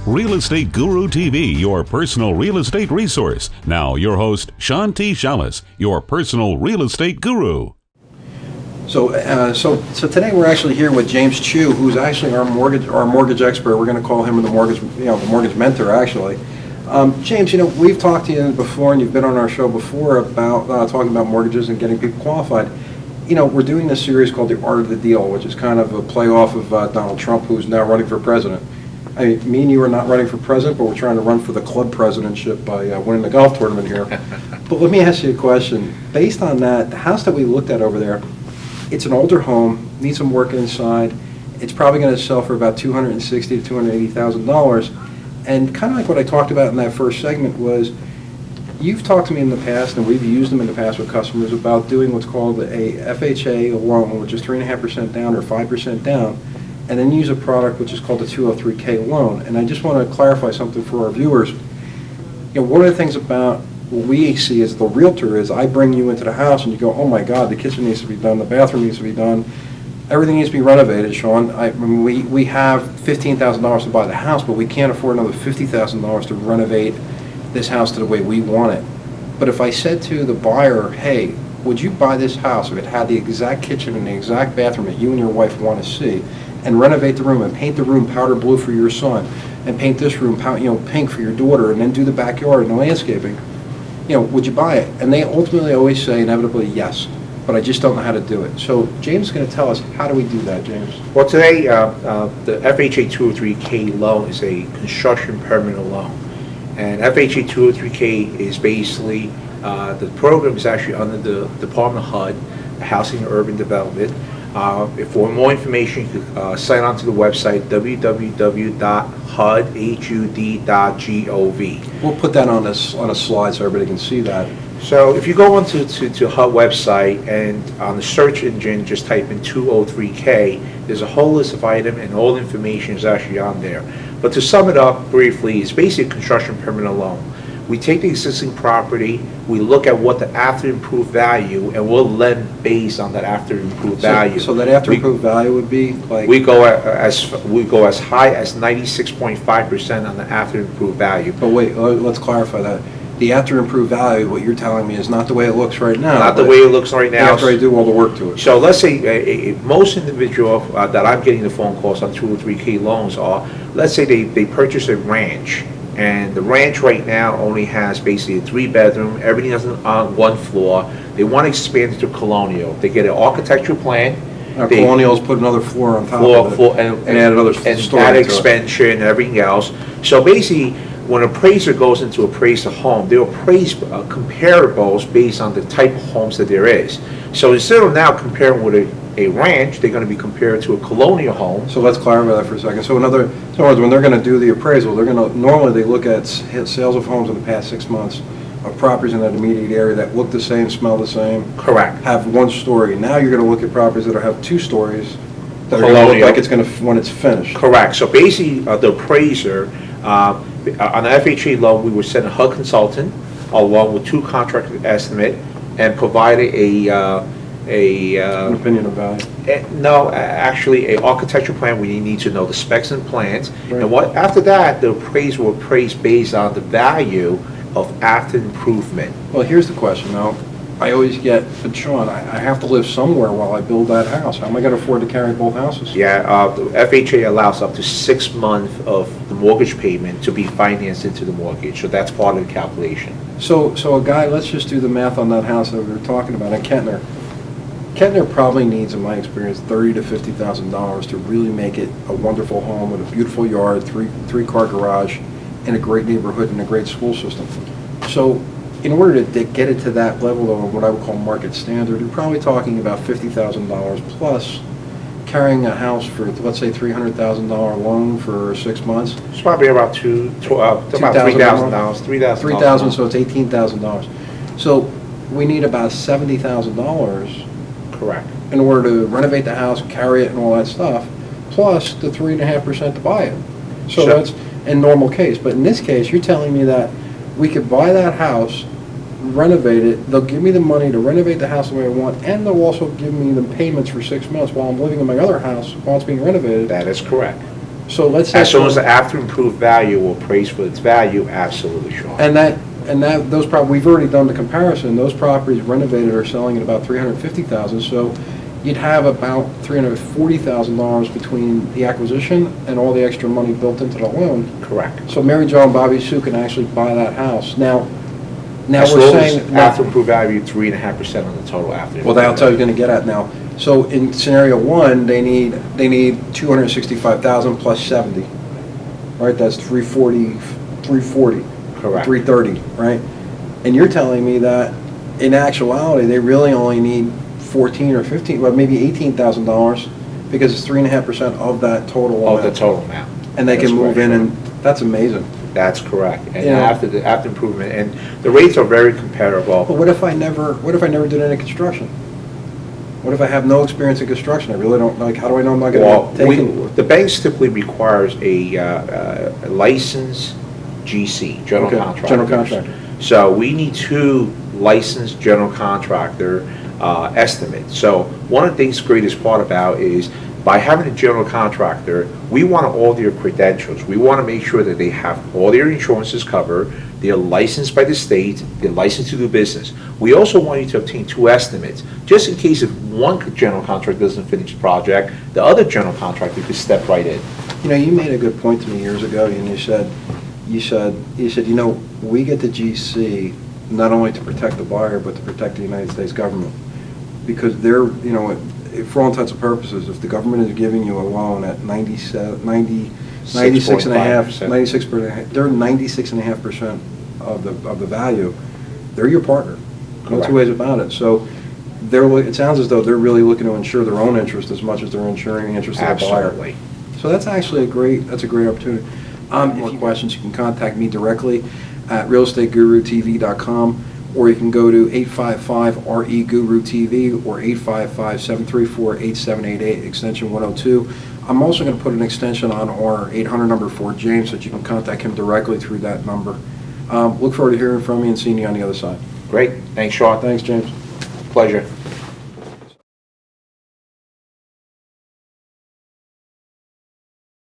Real Estate Guru TV, your personal real estate resource. Now, your host, Sean T. Shallis, your personal real estate guru. So today we're actually here with James Chu, who's actually our mortgage expert. We're going to call him the mortgage mentor, actually. James, we've talked to you before, and you've been on our show before about talking about mortgages and getting people qualified. We're doing this series called The Art of the Deal, which is kind of a play off of Donald Trump, who's now running for president. I mean, me and you are not running for president, but we're trying to run for the club presidentship by winning the golf tournament here. But let me ask you a question. Based on that, the house that we looked at over there, it's an older home, needs some work inside. It's probably going to sell for about $260,000 to $280,000. And kind of like what I talked about in that first segment was, you've talked to me in the past, and we've used them in the past with customers, about doing what's called a FHA loan, which is 3.5% down or 5% down, and then use a product which is called a 203K loan. And I just want to clarify something for our viewers. One of the things about what we see as the realtor is, I bring you into the house and you go, oh my God, the kitchen needs to be done, the bathroom needs to be done, everything needs to be renovated, Sean. We have $15,000 to buy the house, but we can't afford another $50,000 to renovate this house to the way we want it. But if I said to the buyer, hey, would you buy this house if it had the exact kitchen and the exact bathroom that you and your wife want to see, and renovate the room and paint the room powder blue for your son, and paint this room pink for your daughter, and then do the backyard and the landscaping, would you buy it? And they ultimately always say inevitably yes, but I just don't know how to do it. So James is going to tell us, how do we do that, James? Well, today the FHA 203K loan is a construction permanent loan, and FHA 203K is basically the program is actually under the Department of HUD, Housing and Urban Development. For more information, you can sign on to the website www.hud.gov. We'll put that on a slide so everybody can see that. So if you go onto HUD website and on the search engine just type in 203K, there's a whole list of items and all the information is actually on there. But to sum it up briefly, it's basically a construction permanent loan. We take the existing property, we look at what the after improved value, and we'll lend based on that after improved value. So that after improved value would be like, we go as high as 96.5% on the after improved value. But wait, let's clarify that. The after improved value, what you're telling me, is not the way it looks right now. Not the way it looks right now. After I do all the work to it. So let's say most individual that I'm getting the phone calls on 203K loans are, let's say they purchase a ranch. And the ranch right now only has basically a 3-bedroom, everything is on one floor. They want to expand it to colonial. They get an architectural plan. Colonials put another floor on top of it and add another story add to expansion and everything else. So basically, when an appraiser goes into appraise a home, they'll appraise comparables based on the type of homes that there is. So instead of now comparing with a ranch, they're going to be compared to a colonial home. So let's clarify that for a second. So in other words, when they're going to do the appraisal, they're going to normally they look at sales of homes in the past 6 months of properties in that immediate area that look the same, smell the same. Correct. Have one story. Now you're going to look at properties that have 2 stories that are going to look like it's going to when it's finished. Correct. So basically, the appraiser on the FHA loan, we would send a HUD consultant along with 2 contract estimate and provide an opinion of value. No, actually, a architectural plan. We need to know the specs and plans, right. And after that, the appraiser will appraise based on the value of after improvement. Well, here's the question now. I always get, but Sean, I have to live somewhere while I build that house. How am I going to afford to carry both houses? Yeah, the FHA allows up to 6 months of the mortgage payment to be financed into the mortgage, so that's part of the calculation. So a guy, let's just do the math on that house that we were talking about in Kentner. Kentner probably needs, in my experience, $30,000 to $50,000 to really make it a wonderful home with a beautiful yard, three-car garage, in a great neighborhood and a great school system. So in order to get it to that level of what I would call market standard, you're probably talking about $50,000 plus carrying a house for, let's say, $300,000 loan for 6 months. It's probably about $3,000. $3,000, so it's $18,000. So we need about $70,000. Correct. In order to renovate the house, carry it, and all that stuff, plus the 3.5% to buy it. So sure. That's in normal case. But in this case, you're telling me that we could buy that house, renovate it, they'll give me the money to renovate the house the way I want, and they'll also give me the payments for 6 months while I'm living in my other house while it's being renovated. That is correct. So let's say. As soon as the after improved value will appraise for its value, absolutely, Sean. And those we've already done the comparison, those properties renovated are selling at about $350,000, so you'd have about $340,000 between the acquisition and all the extra money built into the loan. Correct. So Mary Jo and Bobby Sue can actually buy that house. Now As we're long saying. as after improved value, 3.5% on the total after. Well, that's how you're gonna get at now. So in scenario one, they need $265,000 plus 70, right? That's 340. Correct. 330, right? And you're telling me that in actuality, they really only need 14 or 15, well, maybe $18,000 because it's 3.5% of that total Of amount. the total amount. And they can That's move correct, in, Sean. and that's amazing. That's correct. And Yeah. after improvement, and the rates are very comparable. But what if I never did any construction? What if I have no experience in construction? I really don't, how do I know I'm not Well, gonna take it? the banks typically requires a licensed GC, general Okay, contractor. general contractor. So we need 2 licensed general contractor estimates. So one of the things the greatest part about is by having a general contractor, we want all their credentials. We want to make sure that they have all their insurances covered, they're licensed by the state, they're licensed to do business. We also want you to obtain 2 estimates, just in case if one general contractor doesn't finish the project, the other general contractor could step right in. You know, you made a good point to me years ago, and you said, we get the GC not only to protect the buyer, but to protect the United States government. Because they're, for all intents and purposes, if the government is giving you a loan at 96.5%, they're 96.5% of the value, they're your partner. No Correct. two ways about it. So it sounds as though they're really looking to insure their own interest as much as they're insuring the interest of the buyer. Absolutely. So that's actually a great opportunity. If you questions, you can contact me directly at realestategurutv.com, or you can go to 855-RE-GURU-TV or 855-734-8788, extension 102. I'm also going to put an extension on our 800 number for James, so that you can contact him directly through that number. Look forward to hearing from you and seeing you on the other side. Great. Thanks, Sean. Thanks, James. Pleasure.